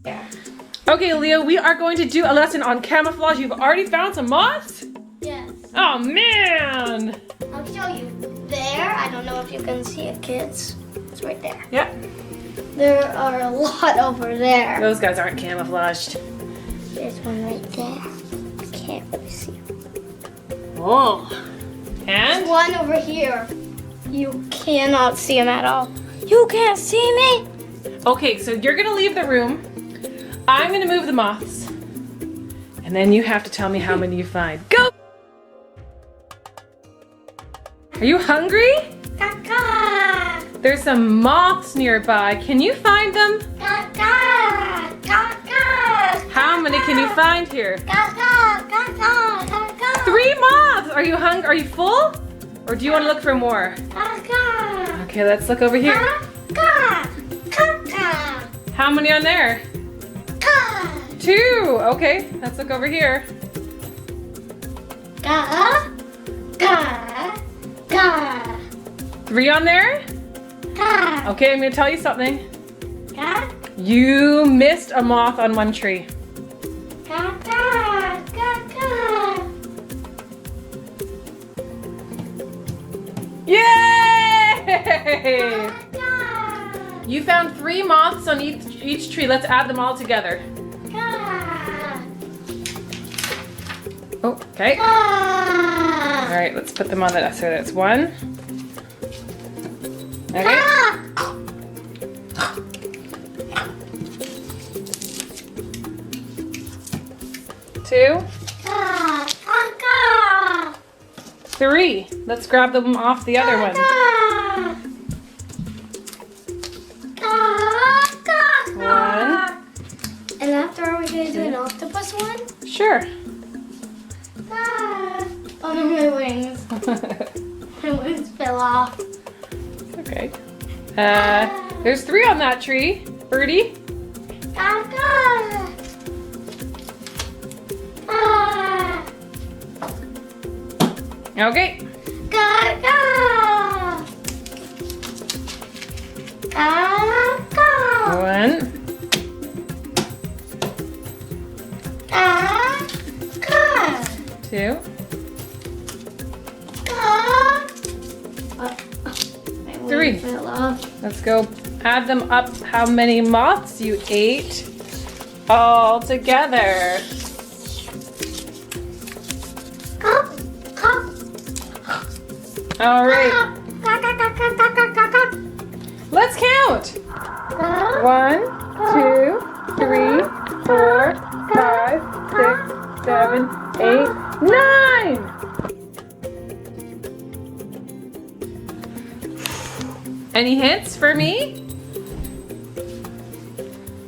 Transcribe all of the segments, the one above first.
Yeah. Okay, Leo, we are going to do a lesson on camouflage. You've already found some moths? Yes. Oh, man. I'll show you. There, I don't know if you can see it, kids. It's right there. Yep. There are a lot over there. Those guys aren't camouflaged. There's one right there. Can't really see it. Oh. There's And? one over here. You cannot see him at all. You can't see me? Okay, so you're going to leave the room. I'm going to move the moths. And then you have to tell me how many you find. Go! Are you hungry? Caca! There's some moths nearby. Can you find them? Caca! Caca! How many can you find here? Caca! Caca! Caca! 3 moths! Are you hungry? Are you full? Or do you want to look for more? Caca! Okay, let's look over here. Caca! Caca! How many on there? Caca! 2. Okay, let's look over here. Caca! Caca! Caca! 3 on there? Caca! Okay, I'm going to tell you something. Caca! You missed a moth on one tree. Caca! Caca! Yay! Caca! You found 3 moths on each tree. Let's add them all together. Caca! Oh, okay. All right, let's put them on that. So that's 1. Okay. 2. 3. Let's grab them off the other one. 1. And after, are we going to do an octopus one? Sure. Oh no, my wings. My wings fell off. Okay. There's 3 on that tree. Birdie. Okay. 1. 2. My 3. wings fell off. Let's go add them up. How many moths you ate all together? All right. Let's count. 1, 2, 3, 4, 5, 6, 7, 8, 9. Any hints for me?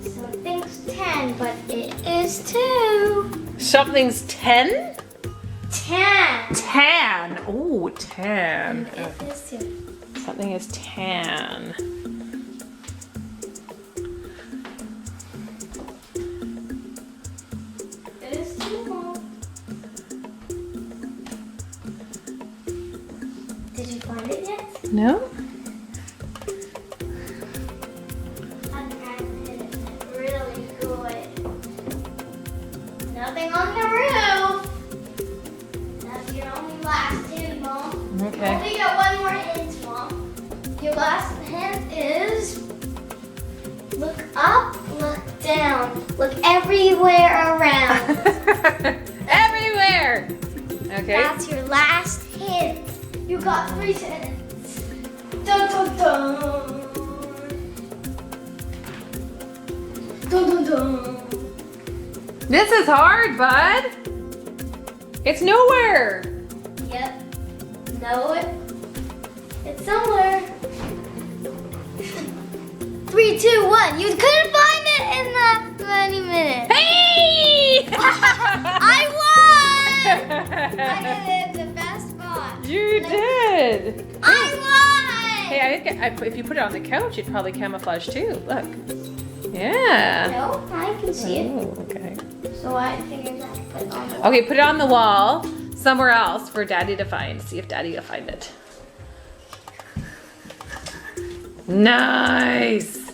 Something's 10, but it is 2. Something's 10? 10. Tan. Oh, tan. It is 2. Something is tan. It is 2 more. Did you find it yet? No? I'm trying to hit it really good. Nothing on the roof. That's your only last hint, Mom. Okay. Only got one more hint, Mom. Your last hint is look up, look down, look everywhere around. Everywhere. Okay. That's your last hint. You got 3 hints. Dun dun dun. Dun dun dun. This is hard, bud. It's nowhere. Yep. Know it. It's somewhere. 3, 2, 1. You couldn't find it in the 20 minutes. Hey! I won! I did it the best spot. You did. I won! Hey, I think if you put it on the couch, you'd probably camouflage too. Look. Yeah. No, I can see it. Oh, okay. So I figured I could put it on the wall. Okay, put it on the wall somewhere else for Daddy to find. See if Daddy will find it. Nice.